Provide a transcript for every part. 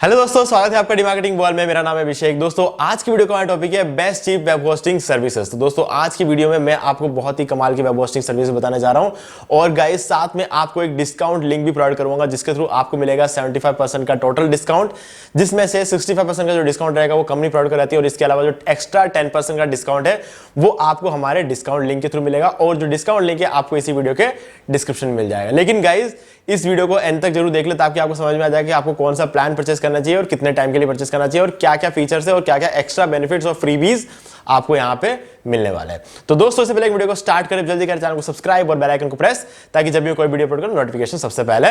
Hello दोस्तों, स्वागत है आपका डी मार्केटिंग बॉल में। मेरा नाम है अभिषेक। दोस्तों आज की वीडियो का टॉपिक है best cheap web hosting services. तो दोस्तों आज की वीडियो में मैं आपको बहुत ही कमाल की वेब होस्टिंग सर्विस बताने जा रहा हूं और गाइस साथ में आपको एक डिस्काउंट लिंक भी प्रोवाइड करूंगा जिसके थ्रू आपको मिलेगा 75% का टोटल डिस्काउंट, जिसमें से 65% का जो डिस्काउंट रहेगा वो कंपनी प्रोवाइड कराती है और इसके अलावा जो एक्स्ट्रा 10% का डिस्काउंट है वो आपको हमारे डिस्काउंट लिंक के थ्रू मिलेगा और जो डिस्काउंट लिंक है आपको इसी वीडियो के डिस्क्रिप्शन में मिल जाएगा। लेकिन गाइज इस वीडियो को एंड तक जरूर देख ले ताकि आपको समझ में आ जाए कि आपको कौन सा प्लान परचेस करना चाहिए और कितने टाइम के लिए परचेस करना चाहिए और क्या क्या फीचर्स है और क्या क्या एक्स्ट्रा बेनिफिट्स और फ्रीबीज आपको यहां पे मिलने वाले हैं। तो दोस्तों इससे पहले वीडियो को स्टार्ट करें, जल्दी करें चैनल को सब्सक्राइब और बेल आइकन को प्रेस ताकि जब भी कोई वीडियो अपलोड करूं नोटिफिकेशन सबसे पहले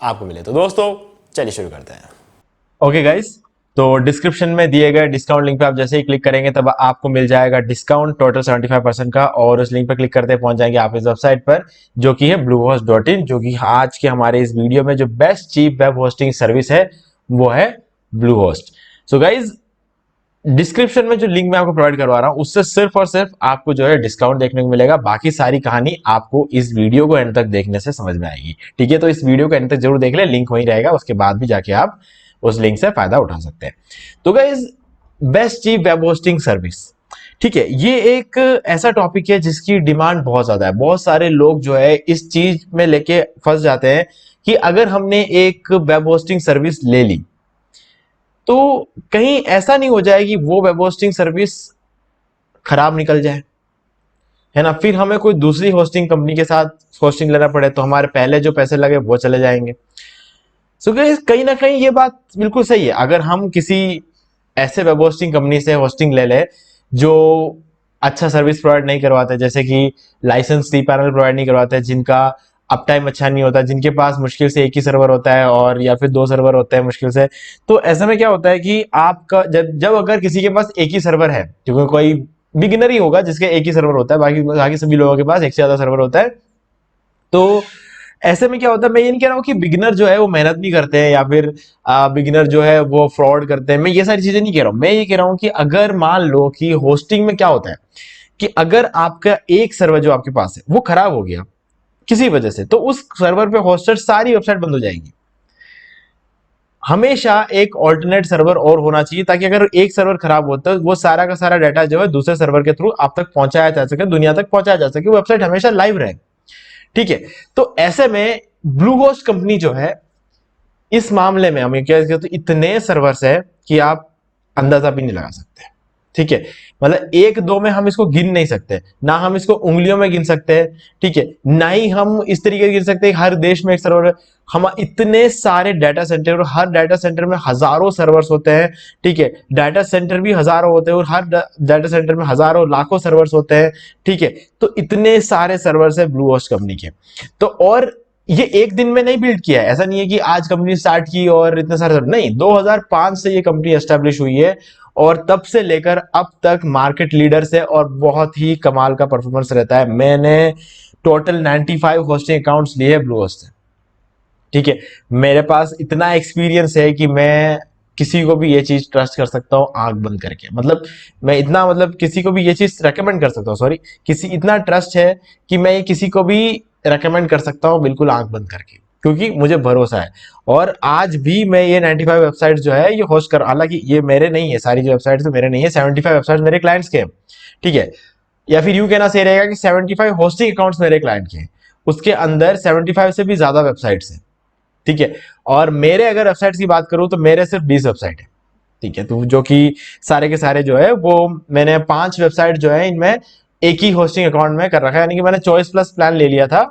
आपको मिले। तो दोस्तों चलिए शुरू करते हैं। ओके गाइस, तो डिस्क्रिप्शन में दिए गए डिस्काउंट लिंक पे आप जैसे ही क्लिक करेंगे तब आपको मिल जाएगा डिस्काउंट टोटल 75% का और उस लिंक पर क्लिक करते पहुंच जाएंगे आप इस वेबसाइट पर जो कि है bluehost.in, जो कि आज के हमारे इस वीडियो में जो best cheap web hosting service है वो है Bluehost। सो गाइज डिस्क्रिप्शन में जो लिंक मैं आपको प्रोवाइड करवा रहा हूं उससे सिर्फ और सिर्फ आपको जो है डिस्काउंट देखने को मिलेगा। बाकी सारी कहानी आपको इस वीडियो को एंड तक देखने से समझ में आएगी। ठीक है, तो इस वीडियो को एंड तक जरूर देख ले, लिंक वहीं रहेगा, उसके बाद भी जाके आप उस लिंक से फायदा उठा सकते हैं। तो guys best cheap web hosting service, ठीक है, ये एक ऐसा टॉपिक है जिसकी डिमांड बहुत ज्यादा है। बहुत सारे लोग जो है इस चीज में लेके फंस जाते हैं कि अगर हमने एक वेब होस्टिंग सर्विस ले ली तो कहीं ऐसा नहीं हो जाए कि वो वेब होस्टिंग सर्विस खराब निकल जाए, है ना, फिर हमें कोई दूसरी होस्टिंग कंपनी के साथ होस्टिंग लेना पड़े तो हमारे पहले जो पैसे लगे वो चले जाएंगे। सो कहीं ना कहीं ये बात बिल्कुल सही है। अगर हम किसी ऐसे वेब होस्टिंग कंपनी से होस्टिंग ले ले जो अच्छा सर्विस प्रोवाइड नहीं करवाते, जैसे कि लाइसेंस पैनल प्रोवाइड नहीं करवाते, जिनका अप टाइम अच्छा नहीं होता, जिनके पास मुश्किल से एक ही सर्वर होता है और या फिर 2 सर्वर होते हैं मुश्किल से, तो ऐसे में क्या होता है कि आपका जब अगर किसी के पास एक ही सर्वर है, क्योंकि कोई बिगिनर ही होगा जिसके एक ही सर्वर होता है, बाकी सभी लोगों के पास एक से ज्यादा सर्वर होता है, तो ऐसे में क्या होता है, मैं ये नहीं कह रहा हूं कि बिगिनर जो है वो मेहनत नहीं करते हैं या फिर बिगिनर जो है वो फ्रॉड करते हैं, मैं ये सारी चीजें नहीं कह रहा हूं। मैं ये कह रहा हूं कि अगर मान लो कि होस्टिंग में क्या होता है कि अगर आपका एक सर्वर जो आपके पास है वो खराब हो गया किसी वजह से, तो उस सर्वर पे होस्टेड सारी वेबसाइट बंद हो जाएगी। हमेशा एक ऑल्टरनेट सर्वर और होना चाहिए ताकि अगर एक सर्वर खराब होता है वो सारा का सारा डाटा जो है दूसरे सर्वर के थ्रू आप तक पहुंचाया जा सके, दुनिया तक पहुंचाया जा सके, वेबसाइट हमेशा लाइव रहे। ठीक है, तो ऐसे में ब्लूहोस्ट कंपनी जो है इस मामले में हम क्या कहते हैं, इतने सर्वर्स है कि आप अंदाजा भी नहीं लगा सकते। ठीक है, मतलब एक दो में हम इसको गिन नहीं सकते, ना हम इसको उंगलियों में गिन सकते हैं। ठीक है, ना ही हम इस तरीके से गिन सकते हैं हर देश में एक सर्वर है। हम इतने सारे डाटा सेंटर और हर डाटा सेंटर में हजारों सर्वर्स होते हैं। ठीक है, डाटा सेंटर भी हजारों होते हैं और हर डाटा सेंटर में हजारों लाखों सर्वर्स होते हैं। ठीक है, तो इतने सारे सर्वर्स है ब्लूहोस्ट कंपनी के। तो और ये एक दिन में नहीं बिल्ड किया है, ऐसा नहीं है कि आज कंपनी स्टार्ट की और इतने सारे नहीं, 2005 से ये कंपनी एस्टेब्लिश हुई है और तब से लेकर अब तक मार्केट लीडर से और बहुत ही कमाल का परफॉर्मेंस रहता है। मैंने टोटल 95 होस्टिंग अकाउंट्स लिए ब्लूहोस्ट से। ठीक है, मेरे पास इतना एक्सपीरियंस है कि मैं किसी को भी ये चीज ट्रस्ट कर सकता हूँ आंख बंद करके, मतलब मैं इतना, मतलब किसी को भी ये चीज रेकमेंड कर सकता हूँ, सॉरी, किसी इतना ट्रस्ट है कि मैं किसी को भी रेकमेंड कर सकता हूँ बिल्कुल आंख बंद करके, क्योंकि मुझे भरोसा है। और आज भी मैं ये 95 वेबसाइट जो है ये होस्ट कर, हालांकि ये मेरे नहीं है, सारी जो वेबसाइट्स मेरे नहीं है, 75 वेबसाइट मेरे क्लाइंट्स के हैं। ठीक है, या फिर यूं कहना सही रहेगा कि 75 होस्टिंग अकाउंट्स मेरे क्लाइंट के हैं, उसके अंदर 75 से भी ज्यादा वेबसाइट्स हैं। ठीक है, और मेरे अगर वेबसाइट्स की बात करूं तो मेरे सिर्फ 20 वेबसाइट है। ठीक है, तो जो कि सारे के सारे जो है वो मैंने 5 वेबसाइट जो है इनमें एक ही होस्टिंग अकाउंट में कर रखा है, यानी कि मैंने चॉइस प्लस प्लान ले लिया था।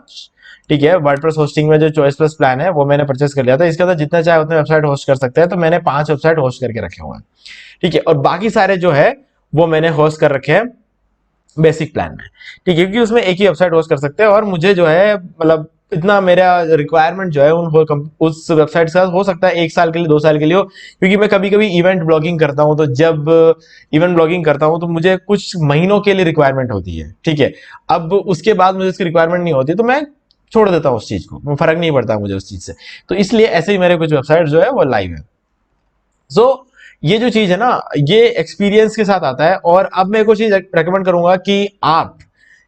ठीक है, वर्डप्रेस होस्टिंग में जो चॉइस प्लस प्लान है वो मैंने परचेस कर लिया था, इसके अंदर जितना चाहे उतने वेबसाइट होस्ट कर सकते हैं, तो मैंने 5 वेबसाइट होस्ट करके रखे हुए हैं। ठीक है, और बाकी सारे जो है वो मैंने होस्ट कर रखे हैं बेसिक प्लान में। ठीक है, क्योंकि उसमें एक ही वेबसाइट होस्ट कर सकते हैं और मुझे जो है मतलब इतना मेरा रिक्वायरमेंट जो है उस वेबसाइट से हो सकता है 1 साल के लिए 2 साल के लिए हो, क्योंकि मैं कभी कभी इवेंट ब्लॉगिंग करता हूं, तो जब इवेंट ब्लॉगिंग करता हूं तो मुझे कुछ महीनों के लिए रिक्वायरमेंट होती है। ठीक है, अब उसके बाद मुझे उसकी रिक्वायरमेंट नहीं होती तो मैं छोड़ देता हूं उस चीज को, फर्क नहीं पड़ता मुझे उस चीज से। तो इसलिए ऐसे ही मेरे कुछ वेबसाइट जो है वो लाइव है। सो ये जो चीज है ना ये एक्सपीरियंस के साथ आता है। और अब मैं कुछ चीज रेकमेंड करूंगा कि आप,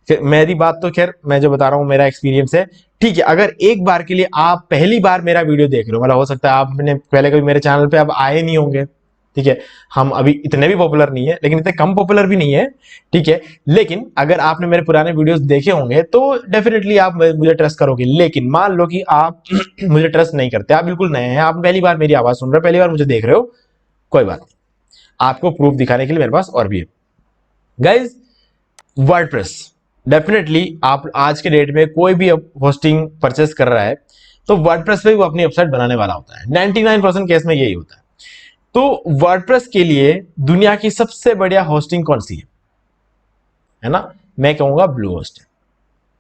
मेरी बात तो खैर मैं जो बता रहा हूं मेरा एक्सपीरियंस है। ठीक है, अगर एक बार के लिए आप पहली बार मेरा वीडियो देख रहे हो, मतलब हो सकता है आपने पहले कभी मेरे चैनल पे अब आए नहीं होंगे, ठीक है, हम अभी इतने भी पॉपुलर नहीं है, लेकिन इतने कम पॉपुलर भी नहीं है, ठीक है, लेकिन अगर आपने मेरे पुराने वीडियोस देखे होंगे तो डेफिनेटली आप मुझे ट्रस्ट करोगे। लेकिन मान लो कि आप मुझे ट्रस्ट नहीं करते, आप बिल्कुल नए हैं, आप पहली बार मेरी आवाज सुन रहे हो, पहली बार मुझे देख रहे हो, कोई बात नहीं, आपको प्रूफ दिखाने के लिए मेरे पास और भी है गाइज। वर्डप्रेस, डेफिनेटली आप आज के डेट में कोई भी होस्टिंग परचेस कर रहा है तो वर्डप्रेस पे वो अपनी वेबसाइट बनाने वाला होता है, 99% केस में यही होता है। तो वर्डप्रेस के लिए दुनिया की सबसे बढ़िया होस्टिंग कौन सी है ना, मैं कहूंगा ब्लूहोस्ट है।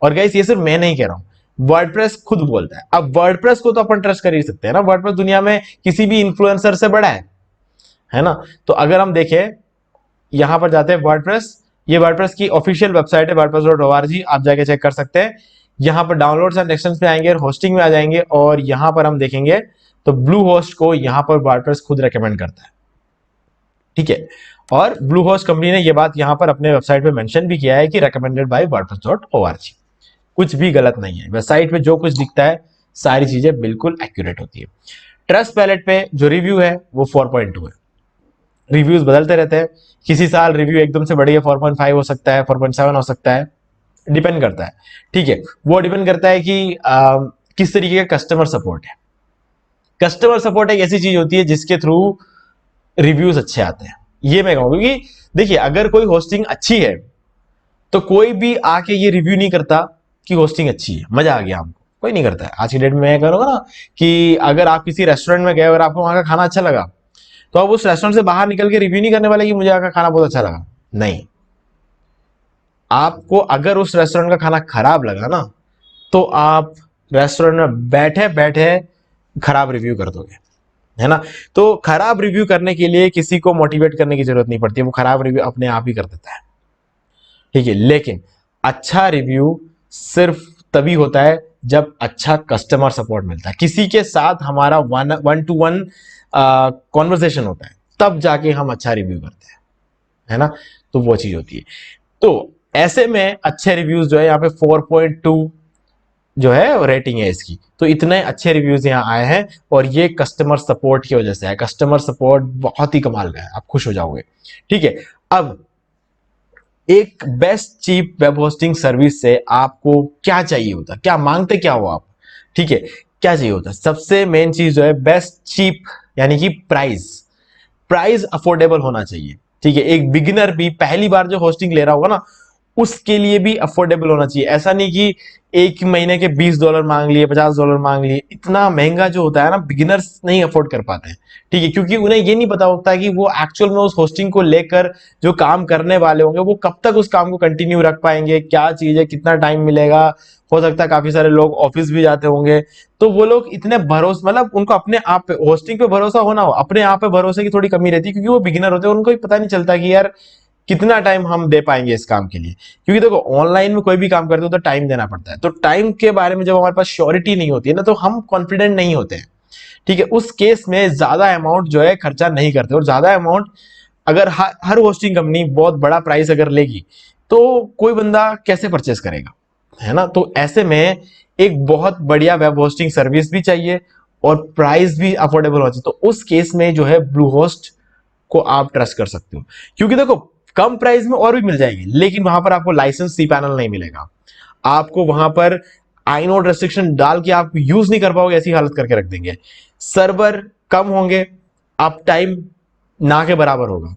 और गाइस ये सिर्फ मैं नहीं कह रहा हूं, वर्डप्रेस खुद बोलता है। अब वर्डप्रेस को तो अपन ट्रस्ट कर ही सकते हैं ना, वर्डप्रेस दुनिया में किसी भी इन्फ्लुएंसर से बड़ा है ना। तो अगर हम देखें, यहां पर जाते हैं वर्डप्रेस, ये वर्डप्रेस की ऑफिशियल वेबसाइट है wordpress.org, आप जाके चेक कर सकते हैं। यहां पर डाउनलोड्स एंड एक्सटेंशन पे आएंगे और होस्टिंग में आ जाएंगे, और यहां पर हम देखेंगे तो ब्लू होस्ट को यहां पर वर्डप्रेस खुद रेकमेंड करता है, ठीक है। और ब्लू होस्ट कंपनी ने ये बात यहां पर अपने वेबसाइट पे मेंशन भी किया है कि रेकमेंडेड बाय wordpress.org, कुछ भी गलत नहीं है, वेबसाइट पे जो कुछ दिखता है सारी चीजें बिल्कुल एक्यूरेट होती है। ट्रस्ट पैलेट पे जो रिव्यू है वो 4.2 है, रिव्यूज बदलते रहते हैं, किसी साल रिव्यू एकदम से बढ़िया 4.5 हो सकता है, 4.7 हो सकता है, डिपेंड करता है, ठीक है। वो डिपेंड करता है कि किस तरीके का कस्टमर सपोर्ट है। कस्टमर सपोर्ट एक ऐसी चीज होती है जिसके थ्रू रिव्यूज अच्छे आते हैं, ये मैं कहूंगा। क्योंकि देखिए, अगर कोई होस्टिंग अच्छी है तो कोई भी आके ये रिव्यू नहीं करता कि होस्टिंग अच्छी है, मजा आ गया हमको, कोई नहीं करता है। आज की डेट में मैं करूंगा ना कि अगर आप किसी रेस्टोरेंट में गए और आपको वहां का खाना अच्छा लगा, तो आप उस रेस्टोरेंट से बाहर निकल के रिव्यू नहीं करने वाले कि मुझे आपका खाना बहुत अच्छा लगा, नहीं। आपको अगर उस रेस्टोरेंट का खाना खराब लगा ना, तो आप रेस्टोरेंट में बैठे बैठे खराब रिव्यू कर दोगे, है ना। तो खराब रिव्यू करने के लिए किसी को मोटिवेट करने की जरूरत नहीं पड़ती है, वो खराब रिव्यू अपने आप ही कर देता है, ठीक है। लेकिन अच्छा रिव्यू सिर्फ तभी होता है जब अच्छा कस्टमर सपोर्ट मिलता है, किसी के साथ हमारा वन टू वन कॉन्वर्सेशन होता है, तब जाके हम अच्छा रिव्यू करते हैं, है ना। तो वो चीज होती है। तो ऐसे में अच्छे रिव्यूज जो है यहाँ पे 4.2 जो है रेटिंग है इसकी, तो इतने अच्छे रिव्यूज यहाँ आए हैं, और ये कस्टमर सपोर्ट की वजह से है। कस्टमर सपोर्ट बहुत ही कमाल का है, आप खुश हो जाओगे, ठीक है। अब एक best cheap web hosting service से आपको क्या चाहिए होता है, क्या मांगते क्या हो आप, ठीक है, क्या चाहिए होता है। सबसे मेन चीज जो है बेस्ट चीप, यानी कि प्राइस अफोर्डेबल होना चाहिए, ठीक है। एक बिगिनर भी पहली बार जो होस्टिंग ले रहा होगा ना, उसके लिए भी अफोर्डेबल होना चाहिए। ऐसा नहीं कि एक महीने के $20 मांग लिए, $50 मांग लिए, इतना महंगा जो होता है ना, बिगिनर्स नहीं अफोर्ड कर पाते हैं, ठीक है। क्योंकि उन्हें ये नहीं पता होता है कि वो एक्चुअल में उस होस्टिंग को लेकर जो काम करने वाले होंगे वो कब तक उस काम को कंटिन्यू रख पाएंगे, क्या चीज है, कितना टाइम मिलेगा। हो सकता है काफी सारे लोग ऑफिस भी जाते होंगे, तो वो लोग इतने भरोसे, मतलब उनको अपने आप पे होस्टिंग पे भरोसा होना हो, अपने आप पे भरोसे की थोड़ी कमी रहती है, क्योंकि वो बिगिनर होते हैं, उनको पता नहीं चलता कि यार कितना टाइम हम दे पाएंगे इस काम के लिए। क्योंकि देखो, ऑनलाइन में कोई भी काम करते हो तो टाइम देना पड़ता है, तो टाइम के बारे में जब हमारे पास श्योरिटी नहीं होती है ना, तो हम कॉन्फिडेंट नहीं होते हैं, ठीक है। उस केस में ज्यादा अमाउंट जो है खर्चा नहीं करते, और ज्यादा अमाउंट अगर हर होस्टिंग कंपनी बहुत बड़ा प्राइस अगर लेगी तो कोई बंदा कैसे परचेस करेगा, है ना। तो ऐसे में एक बहुत बढ़िया वेब होस्टिंग सर्विस भी चाहिए और प्राइस भी अफोर्डेबल होना चाहिए। तो उस केस में जो है ब्लू होस्ट को आप ट्रस्ट कर सकते हो, क्योंकि देखो कम प्राइस में और भी मिल जाएगी, लेकिन वहां पर आपको लाइसेंस cPanel नहीं मिलेगा, आपको वहां पर आइनोड रेस्ट्रिक्शन डाल के आप यूज नहीं कर पाओगे, ऐसी हालत करके रख देंगे। सर्वर कम होंगे, अप टाइम ना के बराबर होगा,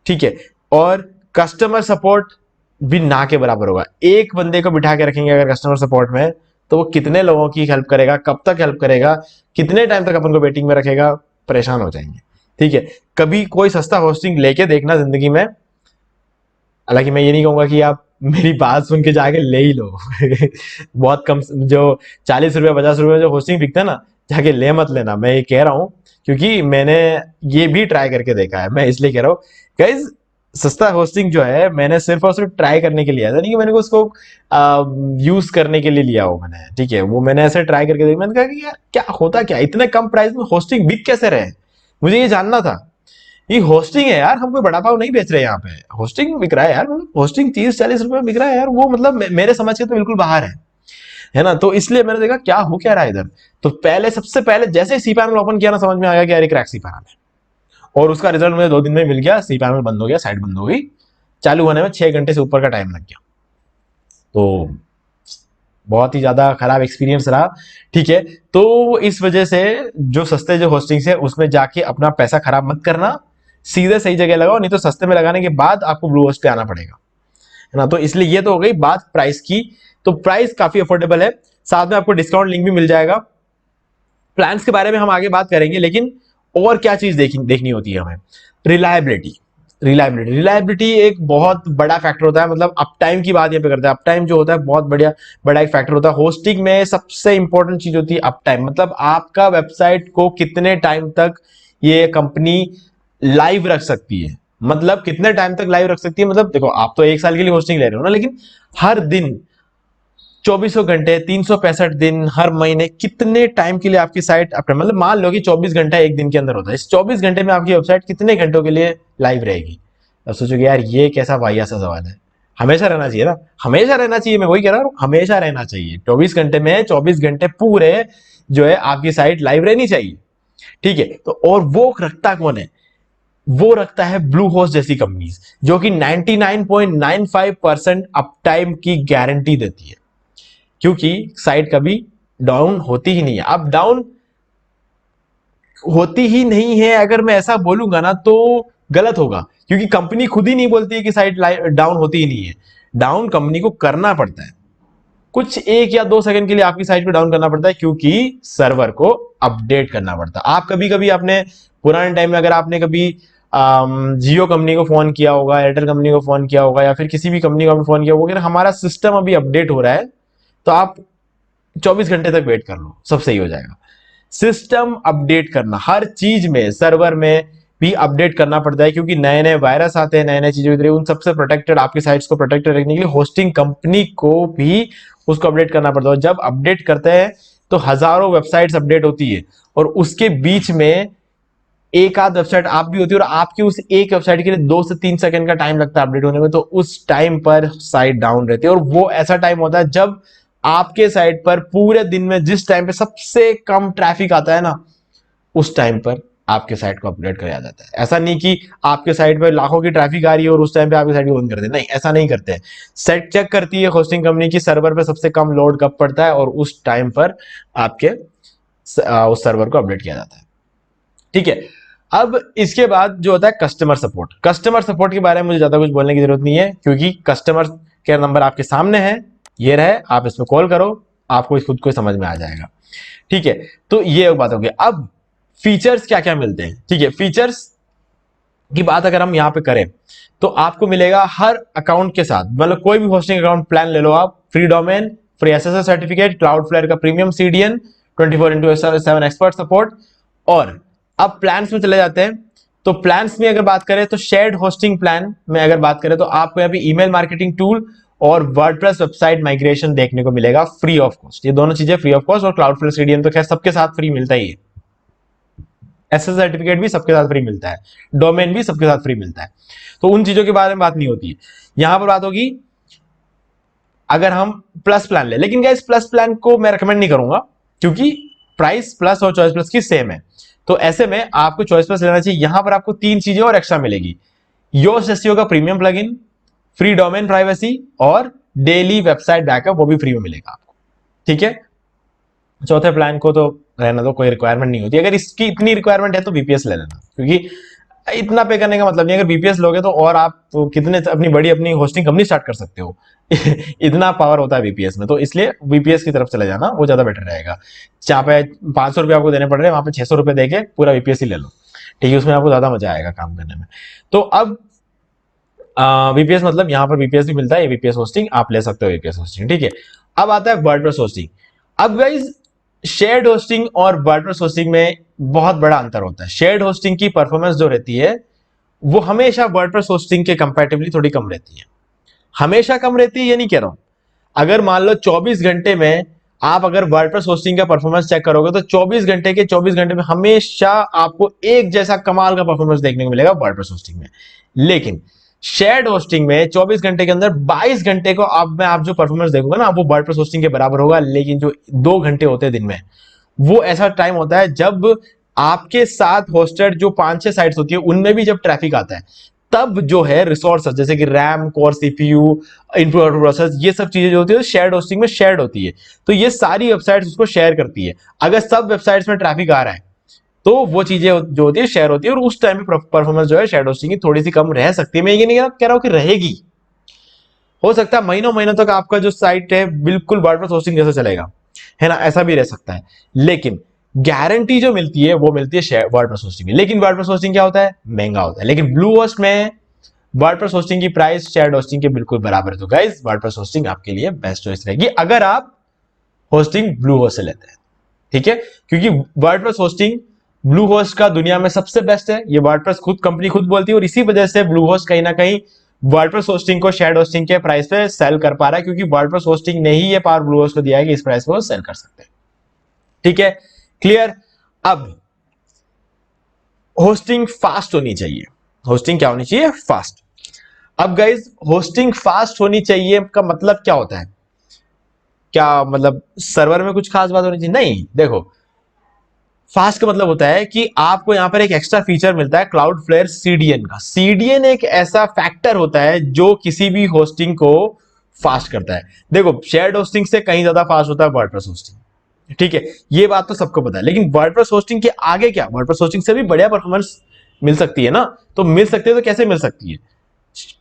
ठीक है, और कस्टमर सपोर्ट भी ना के बराबर होगा। एक बंदे को बिठा के रखेंगे अगर कस्टमर सपोर्ट में, तो वो कितने लोगों की हेल्प करेगा, कब तक हेल्प करेगा, कितने टाइम तक अपन को वेटिंग में रखेगा, परेशान हो जाएंगे, ठीक है। कभी कोई सस्ता होस्टिंग लेके देखना जिंदगी में, हालांकि मैं ये नहीं कहूंगा कि आप मेरी बात सुन के जाके ले ही लो बहुत कम, जो 40 रुपये 50 रुपये जो होस्टिंग बिकता है ना, जाके ले मत लेना, मैं ये कह रहा हूं क्योंकि मैंने ये भी ट्राई करके देखा है, मैं इसलिए कह रहा हूँ गाइज। सस्ता होस्टिंग जो है मैंने सिर्फ और सिर्फ ट्राई करने के लिए आया था, नहीं कि मैंने उसको यूज करने के लिए लिया हो मैंने, ठीक है। वो मैंने ऐसे ट्राई करके देखा, मैंने कहा कि यार क्या होता, क्या इतने कम प्राइस में होस्टिंग बिक कैसे रहे, मुझे ये जानना था। ये होस्टिंग है यार, हम कोई बड़ा पाव नहीं बेच रहे यहाँ पे, होस्टिंग बिक रहा है यार, मतलब होस्टिंग 30-40 रुपए में बिक रहा है यार, वो मतलब मेरे समझ के तो बिल्कुल बाहर है, है ना। तो इसलिए मैंने देखा क्या हो क्या रहा है इधर। तो पहले सबसे पहले जैसे सी पैनल ओपन किया ना, समझ में आ गया कि यार क्रैक सी पैनल है, और उसका रिजल्ट मुझे 2 दिन में मिल गया। सी पैनल बंद हो गया, साइड बंद हो गई, चालू होने में 6 घंटे से ऊपर का टाइम लग गया। तो बहुत ही ज्यादा खराब एक्सपीरियंस रहा। ठीक है, तो इस वजह से जो सस्ते जो होस्टिंग्स है उसमें जाके अपना पैसा खराब मत करना, सीधे सही जगह लगाओ, नहीं तो सस्ते में लगाने के बाद आपको ब्लू होस्ट पे आना पड़ेगा, है ना। तो इसलिए ये तो हो गई बात प्राइस की। तो प्राइस काफी अफोर्डेबल है, साथ में आपको डिस्काउंट लिंक भी मिल जाएगा। प्लान्स के बारे में हम आगे बात करेंगे, लेकिन और क्या चीज देखनी होती है हमें, रिलायबिलिटी। रिलायबिलिटी एक बहुत बड़ा फैक्टर होता है, मतलब अप टाइम की बात यहाँ पे करते हैं। अप टाइम जो होता है बहुत बड़ा एक फैक्टर होता है। होस्टिंग में सबसे इंपॉर्टेंट चीज होती है अप टाइम, मतलब आपका वेबसाइट को कितने टाइम तक ये कंपनी लाइव रख सकती है। मतलब कितने टाइम तक लाइव रख सकती है, मतलब देखो आप तो 1 साल के लिए होस्टिंग ले रहे हो ना, लेकिन हर दिन 2400 घंटे 365 दिन हर महीने कितने टाइम के लिए आपकी साइट अपने, मतलब मान लो कि 24 घंटा एक दिन के अंदर होता है, इस 24 घंटे में आपकी वेबसाइट कितने घंटों के लिए लाइव रहेगी। अब सोचोगे यार ये कैसा वाहिया सा सवाल है। हमेशा रहना चाहिए ना, हमेशा रहना चाहिए, मैं वही कह रहा हूँ, हमेशा रहना चाहिए। 24 घंटे में 24 घंटे पूरे जो है आपकी साइट लाइव रहनी चाहिए। ठीक है, तो और वो रखता कौन है, वो रखता है ब्लू होस्ट जैसी कंपनीज, जो कि 99.95% अप टाइम की गारंटी देती है, क्योंकि साइट कभी डाउन होती ही नहीं है। अब डाउन होती ही नहीं है अगर मैं ऐसा बोलूंगा ना तो गलत होगा, क्योंकि कंपनी खुद ही नहीं बोलती है कि साइट डाउन होती ही नहीं है। डाउन कंपनी को करना पड़ता है, कुछ 1 या 2 सेकंड के लिए आपकी साइट को डाउन करना पड़ता है, क्योंकि सर्वर को अपडेट करना पड़ता है। आप कभी कभी आपने पुराने टाइम में अगर आपने कभी जियो कंपनी को फोन किया होगा, एयरटेल कंपनी को फोन किया होगा, या फिर किसी भी कंपनी को आपने फोन किया होगा, अगर हमारा सिस्टम अभी अपडेट हो रहा है तो आप 24 घंटे तक वेट कर लो, सब सही हो जाएगा। सिस्टम अपडेट करना, हर चीज में सर्वर में भी अपडेट करना पड़ता है, क्योंकि नए नए वायरस आते हैं, नए नए चीजें उन सबसे प्रोटेक्टेड आपकी साइट्स को प्रोटेक्टेड रखने के लिए होस्टिंग कंपनी को भी उसको अपडेट करना पड़ता है। जब अपडेट करते हैं तो हजारों वेबसाइट्स अपडेट होती है, और उसके बीच में एक आध वेबसाइट आप भी होती है, और आपकी उस एक वेबसाइट के लिए 2 से 3 सेकंड का टाइम लगता है अपडेट होने में, तो उस टाइम पर साइट डाउन रहती है। और वो ऐसा टाइम होता है जब आपके साइट पर पूरे दिन में जिस टाइम पे सबसे कम ट्रैफिक आता है ना, उस टाइम पर आपके साइट को अपडेट किया जाता है। ऐसा नहीं कि आपके साइट पर लाखों की ट्रैफिक आ रही है और उस टाइम पे आपकी साइट को बंद कर दे, नहीं, ऐसा नहीं करते हैं। सेट चेक करती है होस्टिंग कंपनी की सर्वर पे सबसे कम लोड कब पड़ता है, और उस टाइम पर आपके उस सर्वर को अपडेट किया जाता है। ठीक है, अब इसके बाद जो होता है कस्टमर सपोर्ट। कस्टमर सपोर्ट के बारे में मुझे ज्यादा कुछ बोलने की जरूरत नहीं है, क्योंकि कस्टमर केयर नंबर आपके सामने है, ये रहे, आप इसमें कॉल करो, आपको खुद को समझ में आ जाएगा। ठीक है, तो ये बात हो गई। अब फीचर्स क्या क्या मिलते हैं। ठीक है, फीचर्स की बात अगर हम यहां पे करें तो आपको मिलेगा हर अकाउंट के साथ, मतलब कोई भी होस्टिंग अकाउंट प्लान ले लो आप, free domain, free SSL certificate, Cloudflare का प्रीमियम सीडीएन, 24/7 एक्सपर्ट सपोर्ट। और अब प्लान्स में चले जाते हैं, तो प्लान्स में अगर बात करें तो शेयर्ड होस्टिंग प्लान में अगर बात करें तो आपको यहाँ पे ईमेल मार्केटिंग टूल और वर्डप्रेस वेबसाइट माइग्रेशन देखने को मिलेगा फ्री ऑफ कॉस्ट। ये दोनों चीजें फ्री ऑफ कॉस्ट, और क्लाउडफ्लेयर सीडीएन तो खैर सबके साथ फ्री मिलता ही है, एसएसएल सर्टिफिकेट भी सबके साथ फ्री मिलता है, डोमेन भी सबके साथ फ्री मिलता है। तो उन चीजों के बारे में बात नहीं होती है, यहां पर बात होगी अगर हम प्लस प्लान ले। लेकिन गाइस प्लस प्लान को मैं रिकमेंड नहीं करूंगा, क्योंकि प्राइस प्लस और चॉइस प्लस की सेम है। तो ऐसे में आपको चॉइस प्लस लेना चाहिए। यहां पर आपको 3 चीजें और एक्स्ट्रा मिलेगी, योस्ट एसईओ का premium plugin, free domain privacy, और डेली वेबसाइट बैकअप, वो भी फ्री में मिलेगा आपको। ठीक है, चौथे प्लान को तो रहना दो, कोई रिक्वायरमेंट नहीं होती। अगर इसकी इतनी रिक्वायरमेंट है तो बीपीएस ले लेना, क्योंकि इतना पे करने का मतलब नहीं। अगर बीपीएस लोगे तो और आप तो कितने अपनी होस्टिंग कंपनी स्टार्ट कर सकते हो इतना पावर होता है बीपीएस में, तो इसलिए बीपीएस की तरफ चले जाना, वो ज्यादा बेटर रहेगा। जहाँ पे 500 रुपये आपको देने पड़ रहे हैं, वहां पे 600 रुपये देके पूरा बीपीएस ही ले लो। ठीक है, उसमें आपको ज्यादा मजा आएगा काम करने में। तो अब बीपीएस मतलब यहाँ पर बीपीएस भी मिलता है, बीपीएस होस्टिंग आप ले सकते हो, बीपीएस होस्टिंग। ठीक है, अब आता है वर्डप्रेस होस्टिंग। अब गाइस शेयर्ड होस्टिंग और वर्डप्रेस होस्टिंग में बहुत बड़ा अंतर होता है। शेयर्ड होस्टिंग की परफॉर्मेंस जो रहती है वो हमेशा वर्डप्रेस होस्टिंग के कंपैरेटिवली थोड़ी कम रहती है। हमेशा कम रहती है ये नहीं कह रहा हूं, अगर मान लो 24 घंटे में आप अगर वर्डप्रेस होस्टिंग का परफॉर्मेंस चेक करोगे तो 24 घंटे के 24 घंटे में हमेशा आपको एक जैसा कमाल का परफॉर्मेंस देखने को मिलेगा वर्डप्रेस होस्टिंग में। लेकिन शेयर्ड होस्टिंग में 24 घंटे के अंदर 22 घंटे को आप जो परफॉर्मेंस देखोगे ना वो वर्डप्रेस होस्टिंग के बराबर होगा, लेकिन जो 2 घंटे होते हैं दिन में वो ऐसा टाइम होता है जब आपके साथ होस्टेड जो 5-6 साइट्स होती है उनमें भी जब ट्रैफिक आता है तब जो है रिसोर्सेज जैसे कि RAM, core, CPU, input process, ये सब चीजें जो होती है शेयर्ड होस्टिंग में शेयर्ड होती है। तो ये सारी वेबसाइट्स उसको शेयर करती है। अगर सब वेबसाइट्स में ट्रैफिक आ रहा है तो वो चीजें जो होती है शेयर होती है, और उस टाइम पे परफॉर्मेंस जो है शेयर्ड होस्टिंग की थोड़ी सी कम रह सकती है। मैं ये नहीं कह रहा हूं कि रहेगी, हो सकता है महीनों महीनों तक आपका जो साइट है बिल्कुल वर्डप्रेस होस्टिंग जैसा चलेगा, है ना, ऐसा भी रह सकता है। लेकिन गारंटी जो मिलती है वो मिलती है वर्डप्रेस होस्टिंग की। लेकिन वर्डप्रेस होस्टिंग क्या होता है, महंगा होता है। लेकिन ब्लू होस्ट में वर्डप्रेस होस्टिंग की प्राइस शेयर्ड होस्टिंग के बिल्कुल बराबर है। तो गाइस वर्डप्रेस होस्टिंग आपके लिए बेस्ट चॉइस रहेगी अगर आप होस्टिंग ब्लू होस्ट से लेते हैं, ठीक है, क्योंकि वर्डप्रेस होस्टिंग ब्लू होस्ट का दुनिया में सबसे बेस्ट है। ये वर्डप्रेस खुद कंपनी खुद बोलती है, और इसी वजह से ब्लू होस्ट कहीं ना कहीं वर्डप्रेस होस्टिंग को शेयर्ड होस्टिंग के प्राइस पे सेल कर पा रहा है, क्योंकि वर्डप्रेस होस्टिंग ने ही ये पावर ब्लू होस्ट को दिया है कि इस प्राइस पे वो सेल कर सकते हैं। ठीक है, क्लियर। अब होस्टिंग फास्ट होनी चाहिए। होस्टिंग क्या होनी चाहिए, फास्ट। अब गाइज होस्टिंग फास्ट होनी चाहिए का मतलब क्या होता है, क्या मतलब सर्वर में कुछ खास बात होनी चाहिए, नहीं। देखो फास्ट का मतलब होता है कि आपको यहां पर एक एक्स्ट्रा फीचर मिलता है क्लाउडफ्लेयर सीडीएन का। सीडीएन एक ऐसा फैक्टर होता है जो किसी भी होस्टिंग को फास्ट करता है। देखो शेयर्ड होस्टिंग से कहीं ज्यादा फास्ट होता है वर्डप्रेस होस्टिंग, ठीक है, ये बात तो सबको पता है। लेकिन वर्डप्रेस होस्टिंग के आगे क्या, वर्डप्रेस होस्टिंग से भी बढ़िया परफॉर्मेंस मिल सकती है ना। तो मिल सकती है तो कैसे मिल सकती है,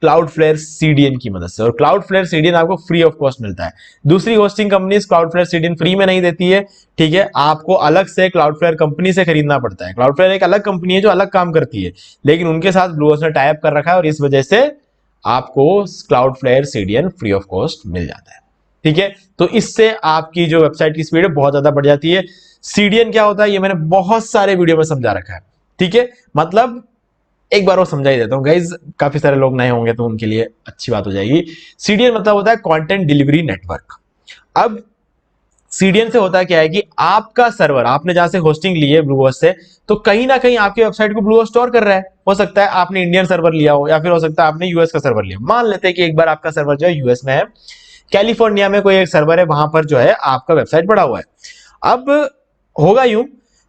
क्लाउडफ्लेयर सीडीएन की मदद से। और क्लाउडफ्लेयर सीडीएन आपको फ्री ऑफ कॉस्ट मिलता है। दूसरी hosting company Cloudflare CDN free में नहीं देती है, ठीक है, आपको अलग से क्लाउडफ्लेयर कंपनी से खरीदना पड़ता है। क्लाउडफ्लेयर एक अलग कंपनी है जो अलग काम करती है, लेकिन उनके साथ ब्लू होस्ट ने टाई अप कर रखा है और इस वजह से आपको Cloudflare CDN free of cost मिल जाता है, ठीक है। तो इससे आपकी जो वेबसाइट की स्पीड है बहुत ज्यादा बढ़ जाती है। सीडीएन क्या होता है ये मैंने बहुत सारे वीडियो में समझा रखा है, ठीक है। मतलब एक बार और समझा ही देता हूं गाइज, काफी सारे लोग नए होंगे तो उनके लिए अच्छी बात हो जाएगी। सीडीएन मतलब होता है कंटेंट डिलीवरी नेटवर्क। अब सीडीएन से होता है क्या है कि आपका सर्वर, आपने जहां से होस्टिंग ली है ब्लू होस्ट से, तो कहीं ना कहीं आपकी वेबसाइट को ब्लू होस्ट स्टोर कर रहा है। हो सकता है आपने इंडियन सर्वर लिया हो, या फिर हो सकता है आपने यूएस का सर्वर लिया। मान लेते हैं कि एक बार आपका सर्वर जो है यूएस में है, कैलिफोर्निया में कोई एक सर्वर है, वहां पर जो है आपका वेबसाइट पड़ा हुआ है। अब होगा यूं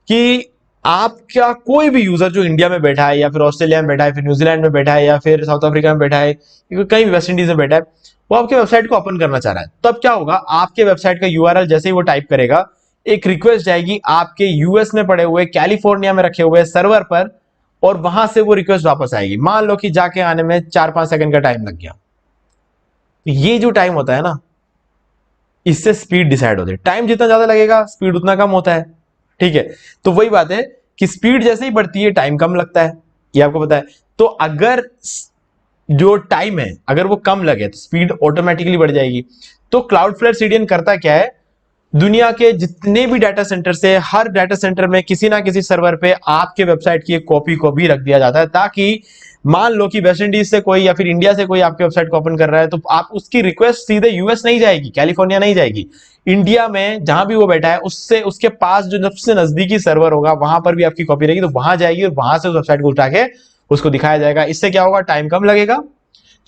कि आपका कोई भी यूजर जो इंडिया में बैठा है, या फिर ऑस्ट्रेलिया में बैठा है, फिर न्यूजीलैंड में बैठा है, या फिर साउथ अफ्रीका में बैठा है, कहीं भी वेस्ट इंडीज में बैठा है, वो आपके वेबसाइट को ओपन करना चाह रहा है। तब क्या होगा, आपके वेबसाइट का यूआरएल जैसे ही वो टाइप करेगा, एक रिक्वेस्ट जाएगी आपके यूएस में पड़े हुए, कैलिफोर्निया में रखे हुए सर्वर पर, और वहां से वो रिक्वेस्ट वापस आएगी। मान लो कि जाके आने में 4-5 सेकंड का टाइम लग गया। ये जो टाइम होता है ना, इससे स्पीड डिसाइड होती है। टाइम जितना ज्यादा लगेगा स्पीड उतना कम होता है, ठीक है। तो वही बात है कि स्पीड जैसे ही बढ़ती है टाइम कम लगता है, ये आपको पता है। तो अगर जो टाइम है अगर वो कम लगे तो स्पीड ऑटोमेटिकली बढ़ जाएगी। तो क्लाउडफ्लेयर सीडीएन करता क्या है, दुनिया के जितने भी डाटा सेंटर से, हर डाटा सेंटर में किसी ना किसी सर्वर पे आपके वेबसाइट की एक कॉपी को भी रख दिया जाता है, ताकि मान लो कि वेस्ट इंडीज से कोई या फिर इंडिया से कोई आपके वेबसाइट को ओपन कर रहा है, तो आप उसकी रिक्वेस्ट सीधे यूएस नहीं जाएगी, कैलिफोर्निया नहीं जाएगी, इंडिया में जहां भी वो बैठा है उससे उसके पास जो सबसे नजदीकी सर्वर होगा वहां पर भी आपकी कॉपी रहेगी। तो वहां जाएगी और वहां से उस वेबसाइट को उठा के उसको दिखाया जाएगा। इससे क्या होगा, टाइम कम लगेगा।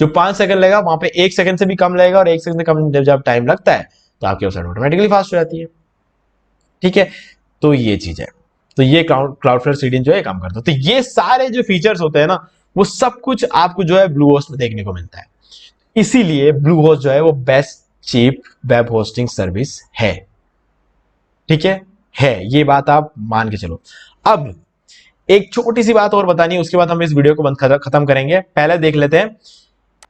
जो 5 सेकंड लगेगा वहां पे 1 सेकंड से भी कम लगेगा, और 1 सेकंड से कम जब टाइम लगता है तो आपकी वेबसाइट ऑटोमेटिकली फास्ट हो जाती है, ठीक है। तो ये चीज है, तो ये क्लाउडफ्लेयर सीडीएन जो है काम करता है। तो ये सारे जो फीचर्स होते हैं ना, वो सब कुछ आपको जो है ब्लू होस्ट में देखने को मिलता है। इसीलिए ब्लू होस्ट जो है वो best cheap web hosting service है, ठीक है, ये बात आप मान के चलो। अब एक छोटी सी बात और बतानी है, उसके बाद हम इस वीडियो को खत्म करेंगे। पहले देख लेते हैं,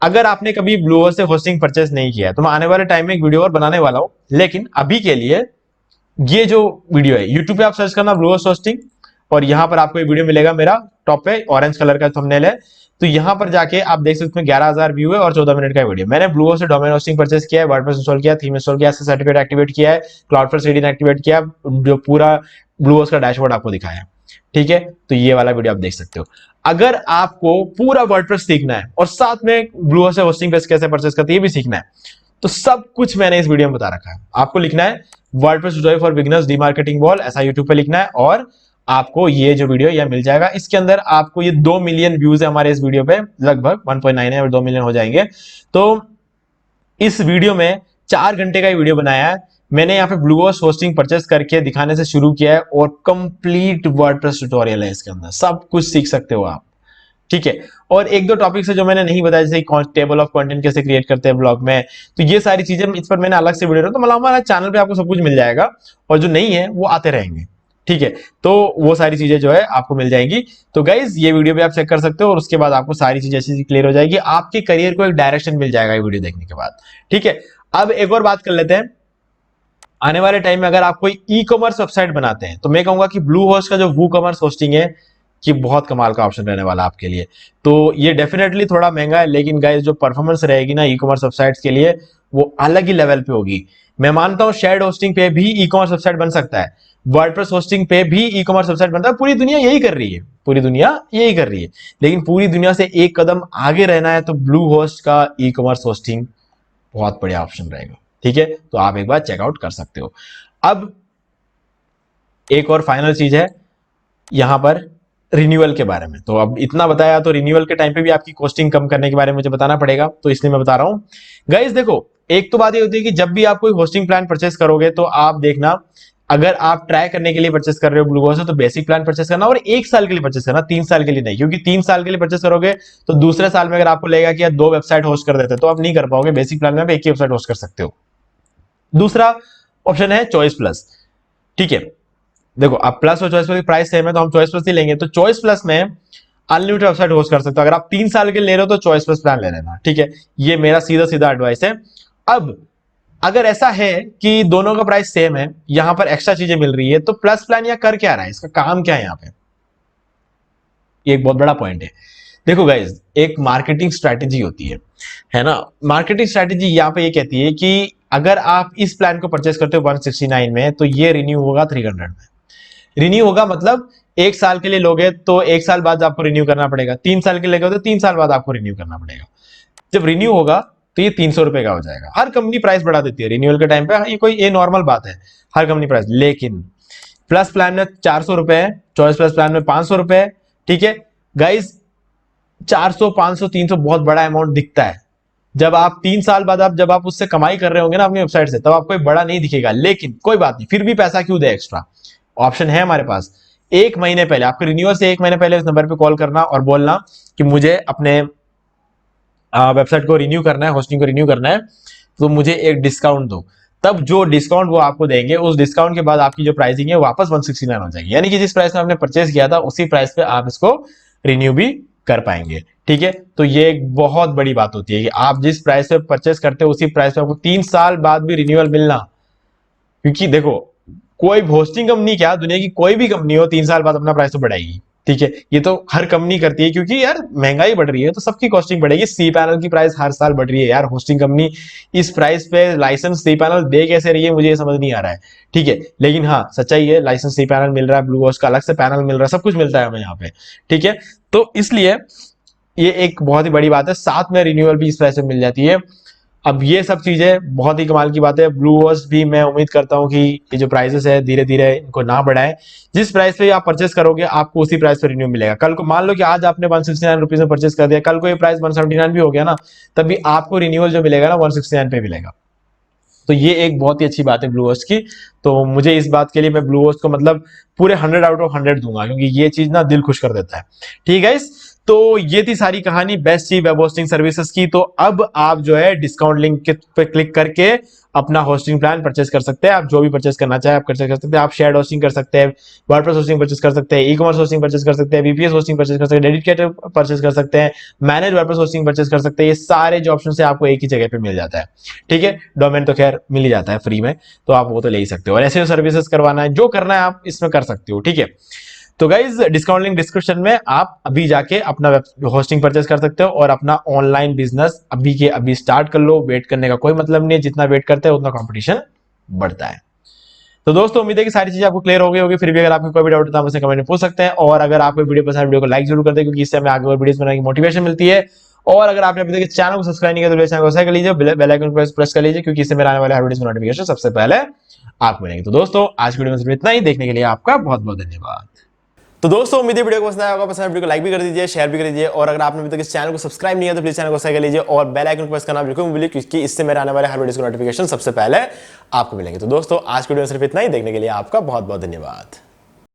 अगर आपने कभी ब्लू होस्ट से होस्टिंग परचेस नहीं किया है तो मैं आने वाले टाइम में एक वीडियो और बनाने वाला हूं, लेकिन अभी के लिए ये जो वीडियो है, यूट्यूब पे आप सर्च करना ब्लू होस्ट होस्टिंग, और यहां पर आपको एक वीडियो मिलेगा मेरा, टॉप पे ऑरेंज कलर का थंबनेल है। तो यहां पर जाके आप देख सकते हैं 11,000 व्यू है और 14 मिनट का वीडियो। मैंने ब्लू होस्ट से डोमेन होस्टिंग परचेस किया है, वर्डप्रेस इंस्टॉल किया, थीम इंस्टॉल किया, सर्टिफिकेट एक्टिवेट किया है, क्लाउडफ्लेयर सीडीएन एक्टिवेट किया, जो पूरा ब्लू होस्ट का डैशबोर्ड आपको दिखाया, ठीक है। तो ये वाला वीडियो आप देख सकते हो। अगर आपको पूरा वर्डप्रेस सीखना है और साथ में ब्लू होस्ट से होस्टिंग कैसे परचेस करते हैं ये भी सीखना है, तो सब कुछ मैंने इस वीडियो में बता रखा है। आपको लिखना है वर्डप्रेस ट्यूटोरियल फॉर बिगिनर्स डीमार्केटिंग वॉल, ऐसा यूट्यूब पे लिखना है, और आपको ये जो वीडियो यह मिल जाएगा। इसके अंदर आपको ये 2 मिलियन व्यूज है हमारे इस वीडियो पे, लगभग 1.9 है और 2 मिलियन हो जाएंगे। तो इस वीडियो में 4 घंटे का वीडियो बनाया है मैंने। यहाँ पे ब्लूहोस्ट होस्टिंग परचेस करके दिखाने से शुरू किया है और कंप्लीट वर्डप्रेस ट्यूटोरियल है इसके अंदर, सब कुछ सीख सकते हो आप, ठीक है। और एक दो टॉपिक्स है जो मैंने नहीं बताया, जैसे टेबल ऑफ कंटेंट कैसे क्रिएट करते हैं ब्लॉग में, तो ये सारी चीजें इस पर मैंने अलग से वीडियो, तो मतलब हमारा चैनल पे आपको सब कुछ मिल जाएगा और जो नहीं है वो आते रहेंगे, ठीक है। तो वो सारी चीजें जो है आपको मिल जाएंगी। तो गाइज ये वीडियो भी आप चेक कर सकते हो और उसके बाद आपको सारी चीजें अच्छी क्लियर हो जाएगी, आपके करियर को एक डायरेक्शन मिल जाएगा ये वीडियो देखने के बाद, ठीक है। अब एक और बात कर लेते हैं, आने वाले टाइम में अगर आप कोई ई कॉमर्स वेबसाइट बनाते हैं तो मैं कहूंगा कि ब्लूहोस्ट का जो वू कॉमर्स होस्टिंग है कि बहुत कमाल का ऑप्शन रहने वाला आपके लिए। तो ये डेफिनेटली थोड़ा महंगा है, लेकिन गाइस जो परफॉर्मेंस रहेगी ना ई कॉमर्स वेबसाइट्स के लिए वो अलग ही लेवल पे होगी। मैं मानता हूं शेयर्ड होस्टिंग पे भी ई कॉमर्स वेबसाइट बन सकता है, वर्डप्रेस होस्टिंग पे भी ई कॉमर्स वेबसाइट बनता है, पूरी दुनिया यही कर रही है, पूरी दुनिया यही कर रही है। लेकिन पूरी दुनिया से एक कदम आगे रहना है तो ब्लूहोस्ट का ई कॉमर्स होस्टिंग बहुत बढ़िया ऑप्शन रहेगा, ठीक है। तो आप एक बार चेकआउट कर सकते हो। अब एक और फाइनल चीज है यहां पर रिन्यूअल के बारे में। तो अब इतना बताया तो रिन्यूअल के टाइम पे भी आपकी कॉस्टिंग कम करने के बारे में मुझे बताना पड़ेगा, तो इसलिए मैं बता रहा हूं। गाइस देखो, एक तो बात ये होती है कि जब भी आप कोई होस्टिंग प्लान परचेस करोगे तो आप देखना, अगर आप ट्राई करने के लिए परचेस कर रहे हो ब्लूहोस्ट तो बेसिक प्लान परचेस करना और 1 साल के लिए परचेस करना, 3 साल के लिए नहीं, क्योंकि 3 साल के लिए परचेस करोगे तो दूसरे साल में अगर आपको लगेगा कि यार 2 वेबसाइट होस्ट कर देते तो आप नहीं कर पाओगे। बेसिक प्लान में आप एक ही वेबसाइट होस्ट कर सकते हो। दूसरा ऑप्शन है चॉइस प्लस, ठीक है। देखो अब प्लस और चॉइस प्लस की प्राइस सेम है तो हम चॉइस प्लस ही लेंगे। तो चॉइस प्लस में अनलिमिटेड वेबसाइट होस्ट कर सकते हो। अगर आप 3 साल के ले रहे हो तो चॉइस प्लस प्लान ले लेना, ठीक है। ये मेरा सीधा सीधा एडवाइस है। अब अगर ऐसा है कि दोनों का प्राइस सेम है, यहां पर एक्स्ट्रा चीजें मिल रही है, तो प्लस प्लान यहां कर क्या रहा है, इसका काम क्या है यहां पे, ये एक बहुत बड़ा पॉइंट है। देखो गाइज, एक मार्केटिंग स्ट्रैटेजी होती है ना। मार्केटिंग स्ट्रैटेजी यहां पे ये कहती है कि अगर आप इस प्लान को परचेस करते हो 169 में तो ये रिन्यू होगा 300 में। रिन्यू होगा मतलब 1 साल के लिए लोगे तो 1 साल बाद आपको रिन्यू करना पड़ेगा, 3 साल के लिए लोगे तो 3 साल बाद आपको रिन्यू करना पड़ेगा। जब रिन्यू होगा तो ये 300 रुपए का हो जाएगा। हर कंपनी प्राइस बढ़ा देती है रिन्यूअल के टाइम पे, ये नॉर्मल बात है, हर कंपनी प्राइस। लेकिन प्लस प्लान में 400 रुपए है, चॉइस प्लस प्लान में 500 रुपए है, ठीक है। गाइज 400, 500, 300 बहुत बड़ा अमाउंट दिखता है। जब आप 3 साल बाद जब आप उससे कमाई कर रहे होंगे ना अपनी वेबसाइट से, तब आपको एक बड़ा नहीं दिखेगा। लेकिन कोई बात नहीं, फिर भी पैसा क्यों दे एक्स्ट्रा, ऑप्शन है हमारे पास। 1 महीने पहले, आपके रिन्यूअल से 1 महीने पहले इस नंबर पे कॉल करना और बोलना कि मुझे अपने वेबसाइट को रिन्यू करना है, होस्टिंग को रिन्यू करना है, तो मुझे एक डिस्काउंट दो। तब जो डिस्काउंट वो आपको देंगे, उस डिस्काउंट के बाद आपकी जो प्राइसिंग है वापस 169 हो जाएगी। यानी कि जिस प्राइस में आपने परचेस किया था उसी प्राइस पे आप इसको रिन्यू भी कर पाएंगे, ठीक है। तो ये एक बहुत बड़ी बात होती है कि आप जिस प्राइस पे परचेस करते हो उसी प्राइस पे आपको 3 साल बाद भी रिन्यूअल मिलना। क्योंकि देखो, कोई होस्टिंग कंपनी क्या, दुनिया की कोई भी कंपनी हो 3 साल बाद अपना प्राइस तो बढ़ाएगी, ठीक है। ये तो हर कंपनी करती है, क्योंकि यार महंगाई बढ़ रही है तो सबकी कॉस्टिंग बढ़ेगी। सी पैनल की प्राइस हर साल बढ़ रही है यार, होस्टिंग कंपनी इस प्राइस पे लाइसेंस सी पैनल दे कैसे रही है मुझे ये समझ नहीं आ रहा है, ठीक है। लेकिन हाँ सच्चाई है, लाइसेंस सी पैनल मिल रहा है, ब्लूहोस्ट का अलग से पैनल मिल रहा है, सब कुछ मिलता है हमें यहाँ पे, ठीक है। तो इसलिए ये एक बहुत ही बड़ी बात है, साथ में रिन्यूअल भी इस प्राइस में मिल जाती है। अब ये सब चीजें बहुत ही कमाल की बात है। ब्लूहोस्ट भी मैं उम्मीद करता हूं कि ये जो प्राइसेस है धीरे धीरे इनको ना बढ़ाएं। जिस प्राइस पे आप परचेस करोगे आपको उसी प्राइस पे रिन्यू मिलेगा। कल को मान लो कि आज आपने 169 रुपीज में परचेस कर दिया, कल को ये प्राइस 179 भी हो गया ना, तब भी आपको रिन्यूअल जो मिलेगा ना 169 पे मिलेगा। तो ये एक बहुत ही अच्छी बात है ब्लूहोस्ट की। तो मुझे इस बात के लिए मैं ब्लूहोस्ट को मतलब पूरे 100 आउट ऑफ 100 दूंगा, क्योंकि ये चीज ना दिल खुश कर देता है, ठीक है। तो ये थी सारी कहानी best cheap web hosting services की। तो अब आप जो है डिस्काउंट लिंक पे क्लिक करके अपना होस्टिंग प्लान परचेस कर सकते हैं। आप जो भी परचेस करना चाहे आप कर सकते हैं। आप शेयर्ड होस्टिंग कर सकते हैं, वर्डप्रेस होस्टिंग परचेस कर सकते हैं, ई कॉमर्स होस्टिंग परचेस कर सकते हैं, वीपीएस होस्टिंग परचेस कर सकते हैं, डेडिकेटेड परचेस कर सकते हैं, मैनेज वर्डप्रेस होस्टिंग परचेस कर सकते हैं। ये सारे जो ऑप्शन है आपको एक ही जगह पे मिल जाता है, ठीक है। डोमेन तो खैर मिल ही जाता है फ्री में, तो आप वो तो ले ही सकते हो। और ऐसे सर्विसेज करवाना है, जो करना है आप इसमें कर सकते हो, ठीक है। तो गाइज डिस्काउंट लिंक डिस्क्रिप्शन में आप अभी जाके अपना होस्टिंग परचेस कर सकते हो और अपना ऑनलाइन बिजनेस अभी के अभी स्टार्ट कर लो। वेट करने का कोई मतलब नहीं है, जितना वेट करते हैं उतना कंपटीशन बढ़ता है। तो दोस्तों उम्मीद है कि सारी चीजें आपको क्लियर हो गई होगी। फिर भी अगर आपको कोई भी डाउट है तो आप मुझसे कमेंट में पूछ सकते हैं। और अगर आपको वीडियो पसंद है वीडियो को लाइक जरूर कर दे, क्योंकि इससे हमें आगे और वीडियोस बनाने की मोटिवेशन मिलती है। और अगर आपने अभी तक चैनल को सब्सक्राइब नहीं किया तो चैनल को सब्सक्राइब कर लीजिए, बेल आइकन को प्रेस कर लीजिए, क्योंकि इससे मेरे आने वाले हर वीडियो की नोटिफिकेशन सबसे पहले आपको मिलेगी। तो दोस्तों आज वीडियो में सिर्फ इतना ही। देखने के लिए आपका बहुत बहुत धन्यवाद। तो दोस्तों उम्मीद है वीडियो को पसंद आया होगा। पसंद वीडियो को लाइक भी कर दीजिए, शेयर भी कर दीजिए, और अगर आपने अभी तक इस चैनल को सब्सक्राइब नहीं किया तो प्लीज चैनल को सब्सक्राइब कर लीजिए और बेल आइकन को प्रेस करना बिल्कुल मत भूलिए, क्योंकि इससे मेरे आने वाले हर वीडियो के नोटिफिकेशन सबसे पहले आपको मिलेंगे। तो दोस्तों आज की वीडियो में सिर्फ इतना ही। देखने के लिए आपका बहुत बहुत धन्यवाद।